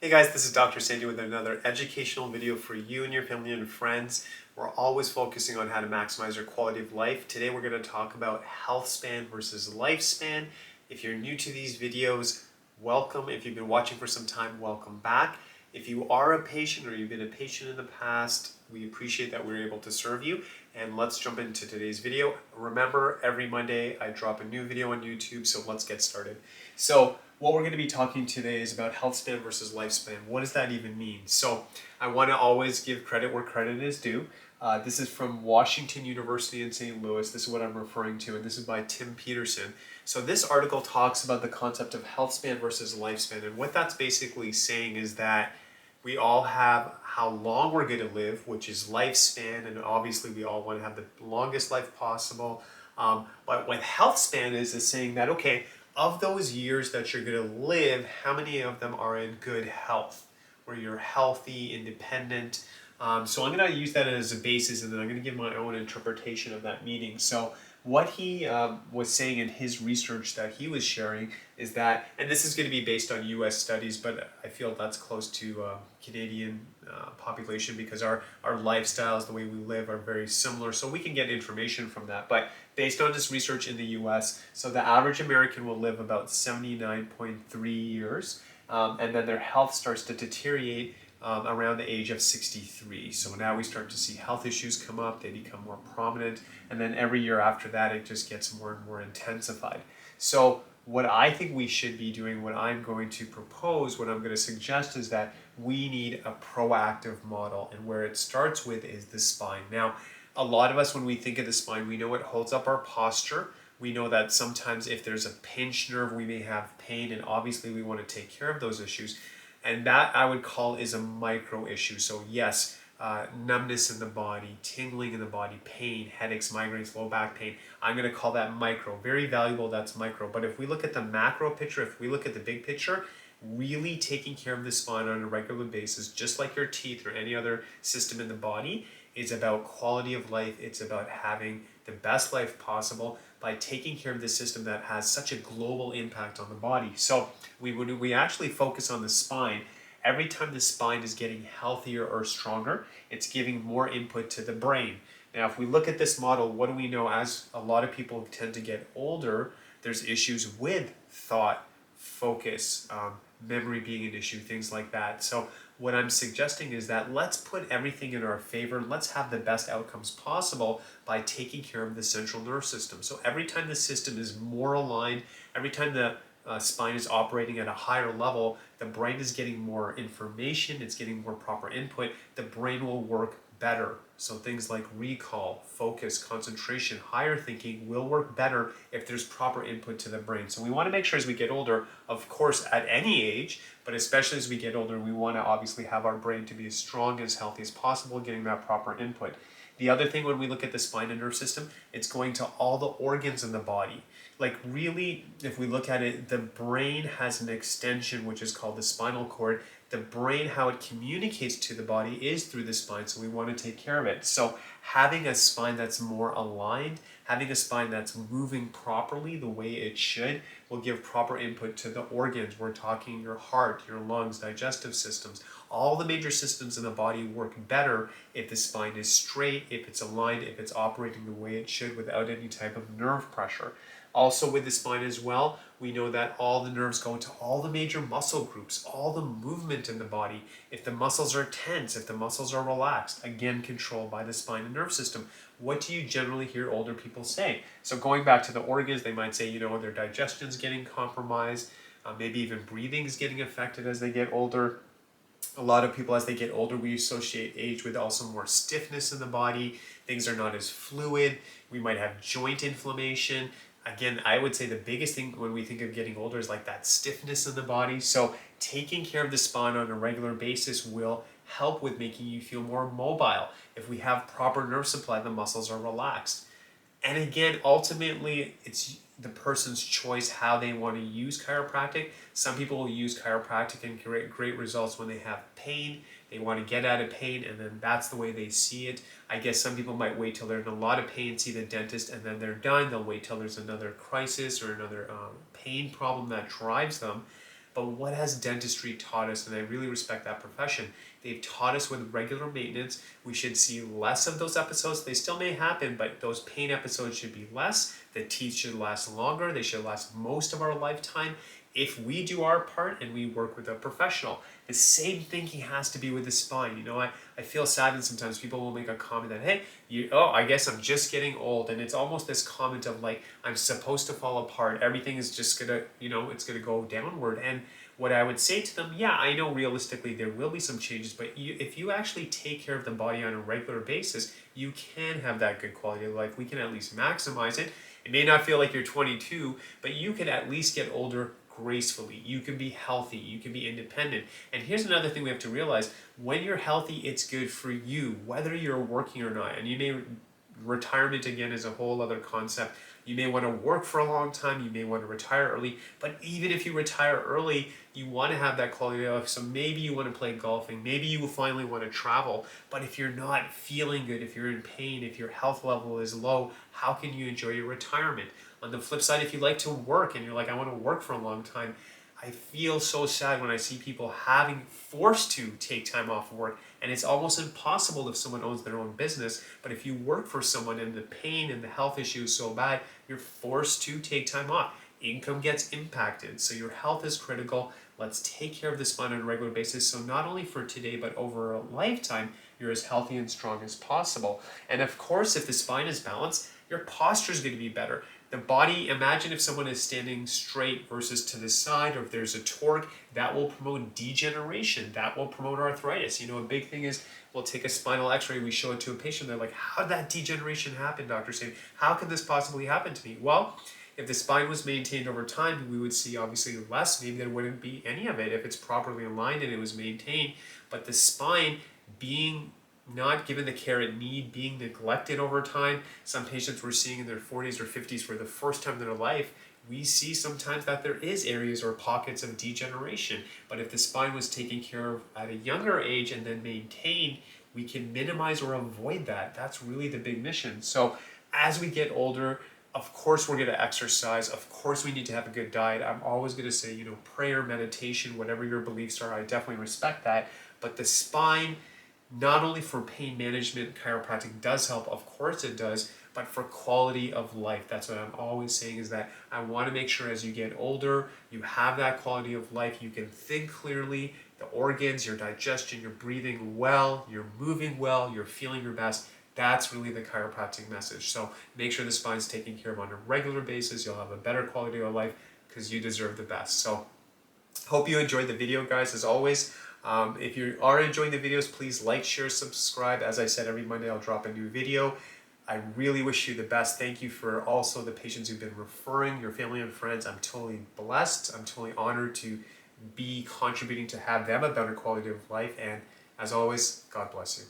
Hey guys, this is Dr. Sandy with another educational video for you and your family and friends. We're always focusing on how to maximize your quality of life. Today we're going to talk about health span versus lifespan. If you're new to these videos, welcome. If you've been watching for some time, welcome back. If you are a patient or you've been a patient in the past, we appreciate that we're able to serve you. And let's jump into today's video. Remember, every Monday I drop a new video on YouTube, so let's get started. So what we're going to be talking today is about health span versus lifespan. What does that even mean? So I want to always give credit where credit is due. This is from Washington University in St. Louis. This is what I'm referring to, and this is by Tim Peterson. So this article talks about the concept of health span versus lifespan, and what that's basically saying is that we all have how long we're going to live, which is lifespan, and obviously we all want to have the longest life possible. But what health span is saying that, okay, of those years that you're going to live, how many of them are in good health, where you're healthy, independent? So I'm going to use that as a basis, and then I'm going to give my own interpretation of that meaning. So what he was saying in his research that he was sharing is that, and this is going to be based on US studies, but I feel that's close to Canadian population because our lifestyles, the way we live are very similar, so we can get information from that. But based on this research in the US, so the average American will live about 79.3 years, and then their health starts to deteriorate around the age of 63. So now we start to see health issues come up, they become more prominent, and then every year after that it just gets more and more intensified. So what I think we should be doing, what I'm going to propose, what I'm going to suggest is that we need a proactive model, and where it starts with is the spine. Now, a lot of us, when we think of the spine, we know it holds up our posture. We know that sometimes if there's a pinched nerve, we may have pain, and obviously we want to take care of those issues. And that I would call is a micro issue. So yes, numbness in the body, tingling in the body, pain, headaches, migraines, low back pain. I'm going to call that micro. Very valuable, that's micro. But if we look at the macro picture, if we look at the big picture, really taking care of the spine on a regular basis, just like your teeth or any other system in the body, is about quality of life. It's about having the best life possible by taking care of the system that has such a global impact on the body. So we actually focus on the spine. Every time the spine is getting healthier or stronger, it's giving more input to the brain. Now, if we look at this model, what do we know? As a lot of people tend to get older, there's issues with thought, focus, memory being an issue, things like that. So what I'm suggesting is that let's put everything in our favor. Let's have the best outcomes possible by taking care of the central nervous system. So every time the system is more aligned, every time the spine is operating at a higher level, the brain is getting more information, it's getting more proper input, the brain will work better. So things like recall, focus, concentration, higher thinking will work better if there's proper input to the brain. So we want to make sure as we get older, of course at any age, but especially as we get older, we want to obviously have our brain to be as strong, as healthy as possible, getting that proper input. The other thing, when we look at the spine and nerve system, it's going to all the organs in the body. Like really, if we look at it, the brain has an extension which is called the spinal cord. The brain, how it communicates to the body is through the spine, so we want to take care of it. So having a spine that's more aligned, having a spine that's moving properly the way it should, will give proper input to the organs. We're talking your heart, your lungs, digestive systems. All the major systems in the body work better if the spine is straight, if it's aligned, if it's operating the way it should without any type of nerve pressure. Also with the spine as well, we know that all the nerves go into all the major muscle groups, all the movement in the body. If the muscles are tense, if the muscles are relaxed, again controlled by the spine and nerve system. What do you generally hear older people say? So going back to the organs, they might say, their digestion's getting compromised, maybe even breathing is getting affected as they get older. A lot of people, as they get older, we associate age with also more stiffness in the body. Things are not as fluid. We might have joint inflammation. Again, I would say the biggest thing when we think of getting older is like that stiffness in the body. So taking care of the spine on a regular basis will help with making you feel more mobile. If we have proper nerve supply, the muscles are relaxed. And again, ultimately, it's the person's choice how they want to use chiropractic. Some people will use chiropractic and get great results when they have pain. They want to get out of pain, and then that's the way they see it. I guess some people might wait till they're in a lot of pain, see the dentist, and then they're done. They'll wait till there's another crisis or another pain problem that drives them. But what has dentistry taught us, and I really respect that profession, they've taught us with regular maintenance, we should see less of those episodes. They still may happen, but those pain episodes should be less. The teeth should last longer. They should last most of our lifetime if we do our part and we work with a professional. The same thinking has to be with the spine. You know, I feel sad when sometimes people will make a comment that, hey, I guess I'm just getting old. And it's almost this comment of like, I'm supposed to fall apart. Everything is just gonna, it's gonna go downward. And what I would say to them, yeah, I know realistically there will be some changes, but if you actually take care of the body on a regular basis, you can have that good quality of life. We can at least maximize it. It may not feel like you're 22, but you can at least get older gracefully. You can be healthy. You can be independent. And here's another thing we have to realize. When you're healthy, it's good for you, whether you're working or not. And you may, retirement again is a whole other concept. You may want to work for a long time. You may want to retire early. But even if you retire early, you want to have that quality of life. So maybe you want to play golfing. Maybe you will finally want to travel. But if you're not feeling good, if you're in pain, if your health level is low, how can you enjoy your retirement? On the flip side, if you like to work and you're like, I want to work for a long time, I feel so sad when I see people having forced to take time off work. And it's almost impossible if someone owns their own business. But if you work for someone and the pain and the health issue is so bad, you're forced to take time off. Income gets impacted. So your health is critical. Let's take care of the spine on a regular basis. So not only for today, but over a lifetime, you're as healthy and strong as possible. And of course, if the spine is balanced, your posture is going to be better. The body, imagine if someone is standing straight versus to the side, or if there's a torque, that will promote degeneration. That will promote arthritis. A big thing is, we'll take a spinal x-ray, we show it to a patient, they're like, how did that degeneration happen, Dr. Sam? How could this possibly happen to me? Well, if the spine was maintained over time, we would see obviously less. Maybe there wouldn't be any of it if it's properly aligned and it was maintained. But the spine being not given the care it needs, being neglected over time. Some patients we're seeing in their 40s or 50s for the first time in their life, we see sometimes that there is areas or pockets of degeneration. But if the spine was taken care of at a younger age and then maintained, we can minimize or avoid that. That's really the big mission. So as we get older, of course we're going to exercise. Of course we need to have a good diet. I'm always going to say, prayer, meditation, whatever your beliefs are, I definitely respect that. But the spine, not only for pain management, chiropractic does help, of course it does, but for quality of life. That's what I'm always saying, is that I want to make sure as you get older, you have that quality of life, you can think clearly, the organs, your digestion, you're breathing well, you're moving well, you're feeling your best. That's really the chiropractic message. So make sure the spine's taken care of on a regular basis. You'll have a better quality of life because you deserve the best. So hope you enjoyed the video, guys, as always. If you are enjoying the videos, please like, share, subscribe. As I said, every Monday I'll drop a new video. I really wish you the best. Thank you for also the patients who've been referring, your family and friends. I'm totally blessed. I'm totally honored to be contributing to have them a better quality of life. And as always, God bless you.